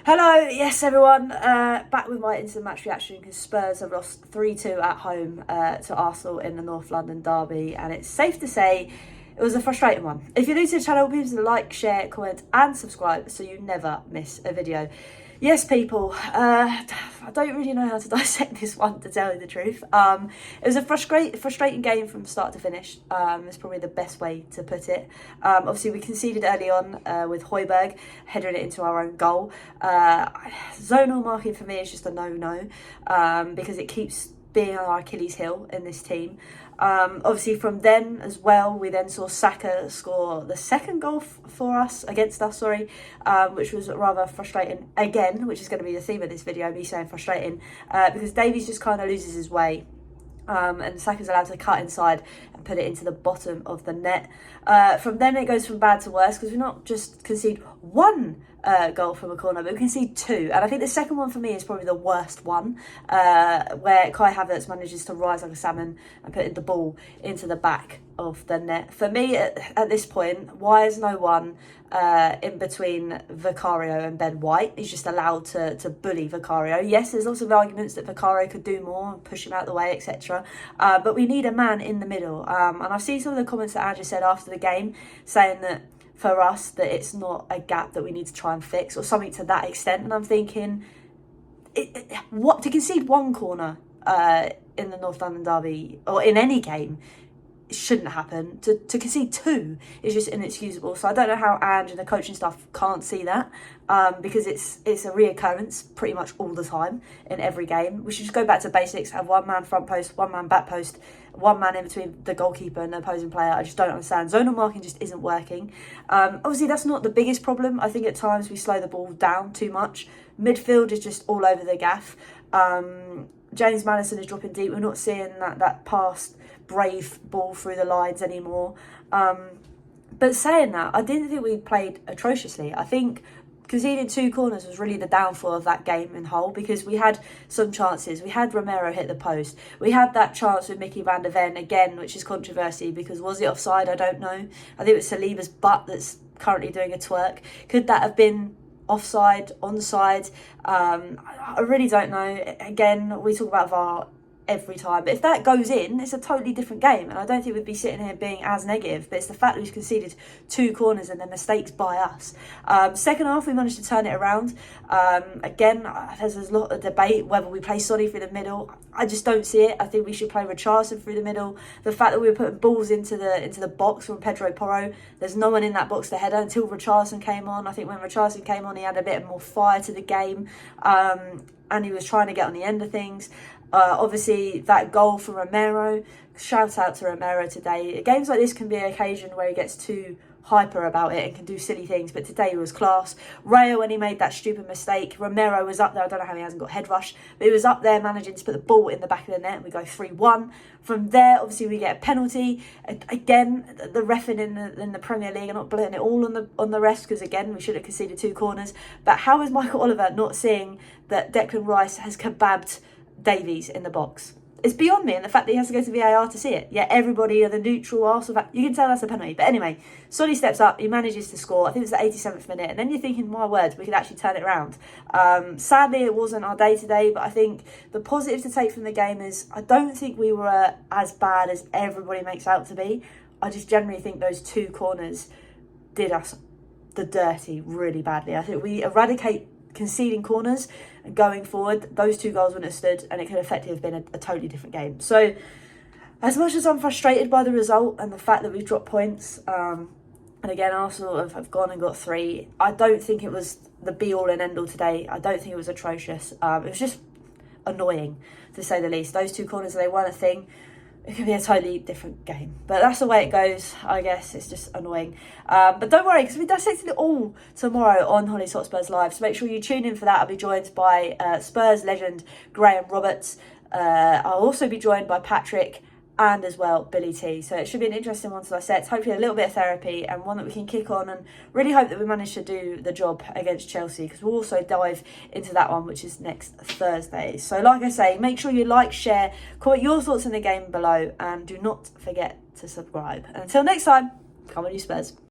Hello, yes everyone, back with my instant match reaction because Spurs have lost 3-2 at home to Arsenal in the North London derby, and it's safe to say it was a frustrating one. If you're new to the channel, please like, share, comment and subscribe so you never miss a video. Yes, people, I don't really know how to dissect this one, to tell you the truth. It was a frustrating game from start to finish. It's probably the best way to put it. Obviously, we conceded early on with Hojberg heading it into our own goal. Zonal marking for me is just a no-no because it keeps being our Achilles heel in this team. Obviously from then as well, we then saw Saka score the second goal against us, which was rather frustrating again, which is going to be the theme of this video, me saying frustrating, because Davies just kind of loses his way. And Saka's allowed to cut inside and put it into the bottom of the net. From then it goes from bad to worse because we not just concede one goal from a corner, but we concede two. And I think the second one for me is probably the worst one, where Kia Havertz manages to rise like a salmon and put the ball into the back of the net. For me, at this point, why is no one in between Vicario and Ben White? He's just allowed to bully Vicario. Yes, there's lots of arguments that Vicario could do more, push him out of the way, etc. But we need a man in the middle. And I've seen some of the comments that Andrew said after the game saying that for us that it's not a gap that we need to try and fix or something to that extent. And I'm thinking, what, to concede one corner in the North London derby or in any game shouldn't happen. To concede two is just inexcusable. So I don't know how Ange and the coaching staff can't see that, because it's a reoccurrence pretty much all the time in every game. We should just go back to basics, have one man front post, one man back post, one man in between the goalkeeper and the opposing player. I just don't understand. Zonal marking just isn't working. Obviously that's not the biggest problem. I think at times we slow the ball down too much. Midfield is just all over the gaff. James Maddison is dropping deep. We're not seeing that past brave ball through the lines anymore. But saying that, I didn't think we played atrociously. I think conceding two corners was really the downfall of that game in whole, because we had some chances. We had Romero hit the post. We had that chance with Mickey van der Ven again, which is controversy because was it offside? I don't know. I think it was Saliba's butt that's currently doing a twerk. Could that have been offside, onside? I really don't know. Again, we talk about VAR every time, but if that goes in, it's a totally different game, and I don't think we'd be sitting here being as negative. But it's the fact that we've conceded two corners and they're mistakes by us. Second half we managed to turn it around. Again, there's a lot of debate whether we play Sonny through the middle. I just don't see it. I think we should play Richarlison through the middle. The fact that we were putting balls into the box from Pedro Porro, there's no one in that box to header until Richarlison came on. I think when Richarlison came on, he had a bit more fire to the game, and he was trying to get on the end of things. Obviously, that goal for Romero, shout out to Romero today. Games like this can be an occasion where he gets too hyper about it and can do silly things, but today was class. Raya, when he made that stupid mistake, Romero was up there. I don't know how he hasn't got head rush, but he was up there managing to put the ball in the back of the net, and we go 3-1. From there, obviously, we get a penalty. Again, the reffing in the Premier League, I'm not blaming it all on the refs, because again, we should have conceded two corners. But how is Michael Oliver not seeing that Declan Rice has kebabbed Davies in the box? It's beyond me, and the fact that he has to go to VAR to see it. Yeah, everybody, the neutral Arsenal, you can tell that's a penalty. But anyway, Sonny steps up, he manages to score. I think it was the 87th minute, and then you're thinking, my word, we could actually turn it around. Sadly, it wasn't our day today, but I think the positive to take from the game is I don't think we were as bad as everybody makes out to be. I just generally think those two corners did us the dirty really badly. I think we eradicate conceding corners and going forward, those two goals wouldn't have stood, and it could effectively have been a totally different game. So as much as I'm frustrated by the result and the fact that we've dropped points, and again Arsenal have gone and got three, I don't think it was the be all and end all today. I don't think it was atrocious. It was just annoying, to say the least. Those two corners, they weren't a thing. It could be a totally different game, but that's the way it goes, I guess. It's just annoying, but don't worry, because we're dissecting it all tomorrow on Hollie's Hotspurs Live, so make sure you tune in for that. I'll be joined by Spurs legend Graham Roberts. I'll also be joined by Patrick and as well Billy T. So it should be an interesting one to dissect, hopefully a little bit of therapy, and one that we can kick on, and really hope that we manage to do the job against Chelsea, because we'll also dive into that one, which is next Thursday. So like I say, make sure you like, share, comment your thoughts on the game below, and do not forget to subscribe. And until next time, come on you Spurs.